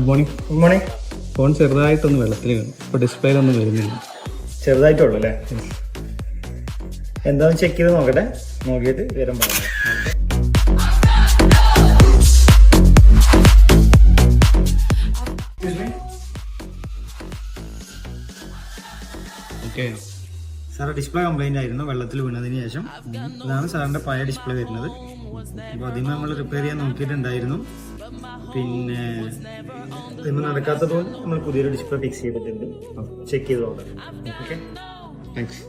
Morning. Good morning. Phone ചെറുതായിട്ടൊന്ന് വെള്ളത്തിൽ വീണു. ഇപ്പോൾ ഡിസ്പ്ലേയിലൊന്നും വരുന്നില്ല. ചെറുതായിട്ടുള്ളൂ അല്ലേ? എന്താണെന്ന് ചെക്ക് ചെയ്ത് നോക്കട്ടെ. നോക്കിയിട്ട് വിവരം പറയാം. ഓക്കെ. സാറ് ഡിസ്പ്ലേ കംപ്ലൈൻ്റ് ആയിരുന്നു വെള്ളത്തിൽ വീണതിന് ശേഷം. ഇതാണ് സാറിൻ്റെ പഴയ ഡിസ്പ്ലേ വരുന്നത്. അപ്പോൾ അതിന് നമ്മൾ റിപ്പയർ ചെയ്യാൻ നോക്കിയിട്ടുണ്ടായിരുന്നു. പിന്നെ ഇന്ന് നടക്കാത്തതുകൊണ്ട് നമ്മൾ പുതിയൊരു ഡിസ്പ്ലേ ഫിക്സ് ചെയ്തിട്ടുണ്ട്. ചെക്ക് ചെയ്ത് നോക്കാം. Okay, thanks.